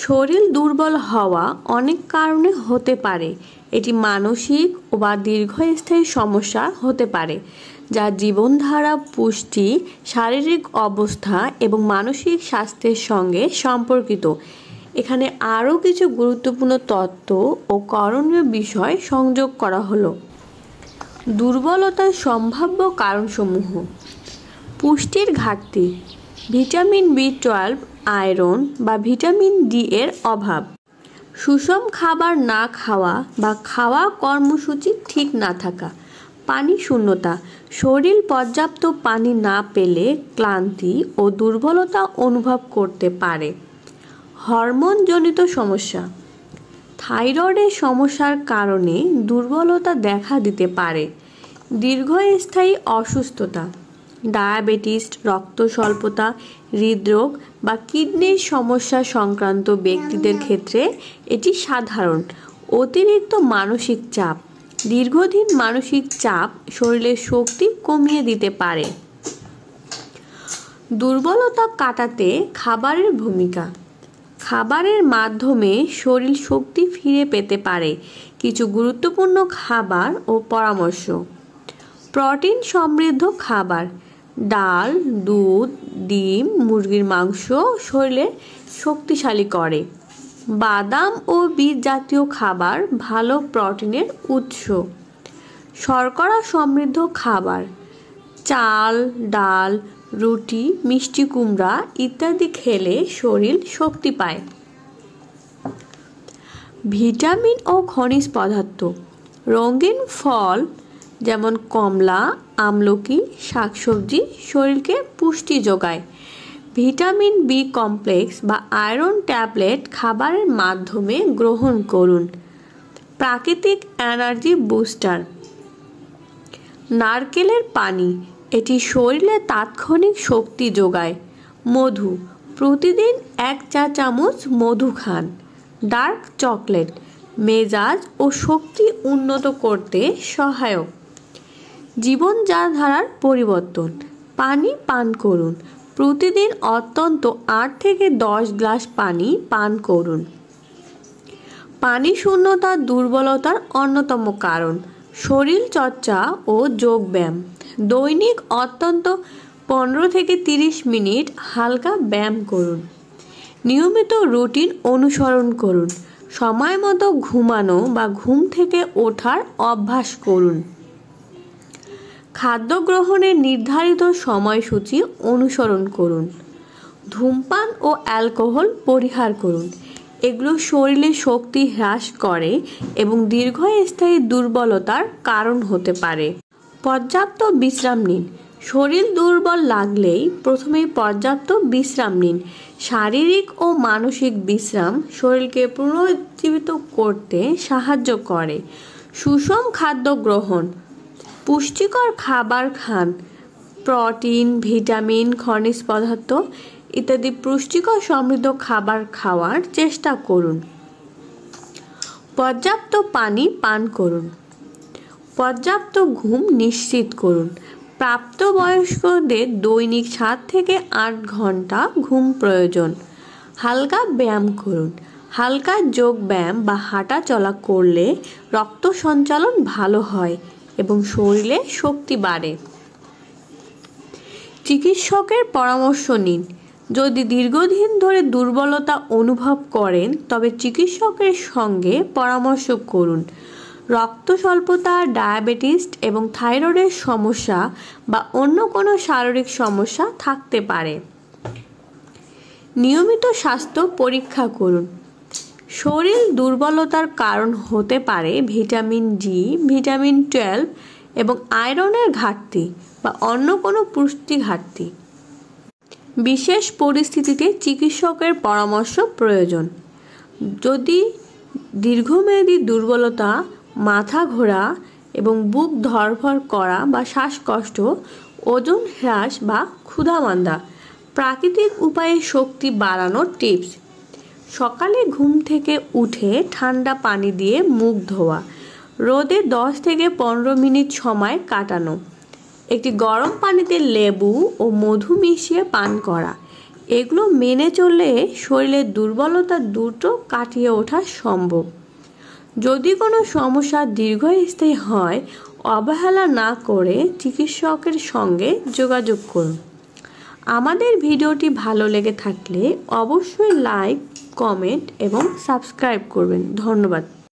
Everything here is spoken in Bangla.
শরীর দুর্বল হওয়া অনেক কারণে হতে পারে। এটি মানসিক বা দীর্ঘস্থায়ী সমস্যা হতে পারে, যা জীবনধারা, পুষ্টি, শারীরিক অবস্থা এবং মানসিক স্বাস্থ্যের সঙ্গে সম্পর্কিত। এখানে আরও কিছু গুরুত্বপূর্ণ তথ্য ও করণীয় বিষয় সংযোগ করা হলো। দুর্বলতার সম্ভাব্য কারণসমূহ: পুষ্টির ঘাটতি, ভিটামিন B12, আয়রন বা ভিটামিন ডি এর অভাব, সুষম খাবার না খাওয়া বা খাওয়া কর্মসূচি ঠিক না থাকা, পানি শূন্যতা, শরীর পর্যাপ্ত পানি না পেলে ক্লান্তি ও দুর্বলতা অনুভব করতে পারে। হরমোনজনিত সমস্যা, থাইরয়েডের সমস্যার কারণে দুর্বলতা দেখা দিতে পারে। দীর্ঘস্থায়ী অসুস্থতা, ডায়াবেটিস, রক্ত স্বল্পতা, হৃদরোগ বা কিডনির সমস্যা সংক্রান্ত ব্যক্তিদের ক্ষেত্রে এটি সাধারণ। অতিরিক্ত মানসিক চাপ, দীর্ঘদিন মানসিক চাপ শরীরের শক্তি কমিয়ে দিতে পারে। দুর্বলতা কাটাতে খাবারের ভূমিকা, খাবারের মাধ্যমে শরীর শক্তি ফিরে পেতে পারে। কিছু গুরুত্বপূর্ণ খাবার ও পরামর্শ: প্রোটিন সমৃদ্ধ খাবার, ডাল, দুধ, ডিম, মুরগির মাংস শরীরে শক্তিশালী করে। বাদাম ও বীজ জাতীয় খাবার ভালো প্রোটিনের উৎস। শর্করা সমৃদ্ধ খাবার, চাল, ডাল, রুটি, মিষ্টি কুমড়া ইত্যাদি খেলে শরীর শক্তি পায়। ভিটামিন ও খনিজ পদার্থ, রঙিন ফল যেমন কমলা, আমলকি, শাকসবজি শরীরকে পুষ্টি যোগায়। ভিটামিন বি কমপ্লেক্স বা আয়রন ট্যাবলেট খাবারের মাধ্যমে গ্রহণ করুন। প্রাকৃতিক এনার্জি বুস্টার, নারকেলের পানি, এটি শরীরে তাৎক্ষণিক শক্তি যোগায়। মধু, প্রতিদিন 1 চা চামচ মধু খান। ডার্ক চকলেট, মেজাজ ও শক্তি উন্নত করতে সহায়ক। জীবনধারার পরিবর্তন, পানি পান করুন। প্রতিদিন অন্তত 8 থেকে 10 গ্লাস পানি পান করুন। পানি শূন্যতা দুর্বলতার অন্যতম কারণ। শরীর চর্চা ও যোগব্যায়াম, দৈনিক অন্তত 15 থেকে 30 মিনিট হালকা ব্যায়াম করুন। নিয়মিত রুটিন অনুসরণ করুন। সময় মতো ঘুমানো বা ঘুম থেকে ওঠার অভ্যাস করুন। খাদ্য গ্রহণের নির্ধারিত সময়সূচি অনুসরণ করুন। ধূমপান ও অ্যালকোহল পরিহার করুন। এগুলো শরীরে শক্তি হ্রাস করে এবং দীর্ঘস্থায়ী দুর্বলতার কারণ হতে পারে। পর্যাপ্ত বিশ্রাম নিন, শরীর দুর্বল লাগলেই প্রথমেই পর্যাপ্ত বিশ্রাম নিন। শারীরিক ও মানসিক বিশ্রাম শরীরকে পুনরুজ্জীবিত করতে সাহায্য করে। সুষম খাদ্য গ্রহণ, পুষ্টিকর খাবার খান। প্রোটিন, ভিটামিন, খনিজ পদার্থ ইত্যাদি পুষ্টিকর সমৃদ্ধ খাবার খাওয়ার চেষ্টা করুন। পর্যাপ্ত পানি পান করুন। পর্যাপ্ত ঘুম নিশ্চিত করুন। প্রাপ্তবয়স্কদের দৈনিক 7 থেকে 8 ঘন্টা ঘুম প্রয়োজন। হালকা ব্যায়াম করুন। হালকা যোগ ব্যায়াম বা হাঁটা চলা করলে রক্ত সঞ্চালন ভালো হয় এবং শরীরে শক্তি বাড়ে। চিকিৎসকের পরামর্শ নিন। যদি দীর্ঘদিন ধরে দুর্বলতা অনুভব করেন তবে চিকিৎসকের সঙ্গে পরামর্শ করুন। রক্ত স্বল্পতা, ডায়াবেটিস এবং থাইরয়েডের সমস্যা বা অন্য কোনো শারীরিক সমস্যা থাকতে পারে। নিয়মিত স্বাস্থ্য পরীক্ষা করুন। শরীর দুর্বলতার কারণ হতে পারে ভিটামিন ডি, ভিটামিন 12 এবং আয়রনের ঘাটতি বা অন্য কোনো পুষ্টি ঘাটতি। বিশেষ পরিস্থিতিতে চিকিৎসকের পরামর্শ প্রয়োজন। যদি দীর্ঘমেয়াদী দুর্বলতা, মাথা ঘোরা এবং বুক ধড়ফড় করা বা শ্বাসকষ্ট, ওজন হ্রাস বা ক্ষুধামান্দা। প্রাকৃতিক উপায়ে শক্তি বাড়ানোর টিপস: সকালে ঘুম থেকে উঠে ঠান্ডা পানি দিয়ে মুখ ধোয়া। রোদে 10 থেকে 15 মিনিট সময় কাটানো। একটি গরম পানিতে লেবু ও মধু মিশিয়ে পান করা। এগুলো মেনে চললে শরীরের দুর্বলতা দ্রুত কাটিয়ে ওঠা সম্ভব। যদি কোনো সমস্যা দীর্ঘস্থায়ী হয়, অবহেলা না করে চিকিৎসকের সঙ্গে যোগাযোগ করুন। আমাদের ভিডিওটি ভালো লেগে থাকলে অবশ্যই লাইক, কমেন্ট এবং সাবস্ক্রাইব করবেন। ধন্যবাদ।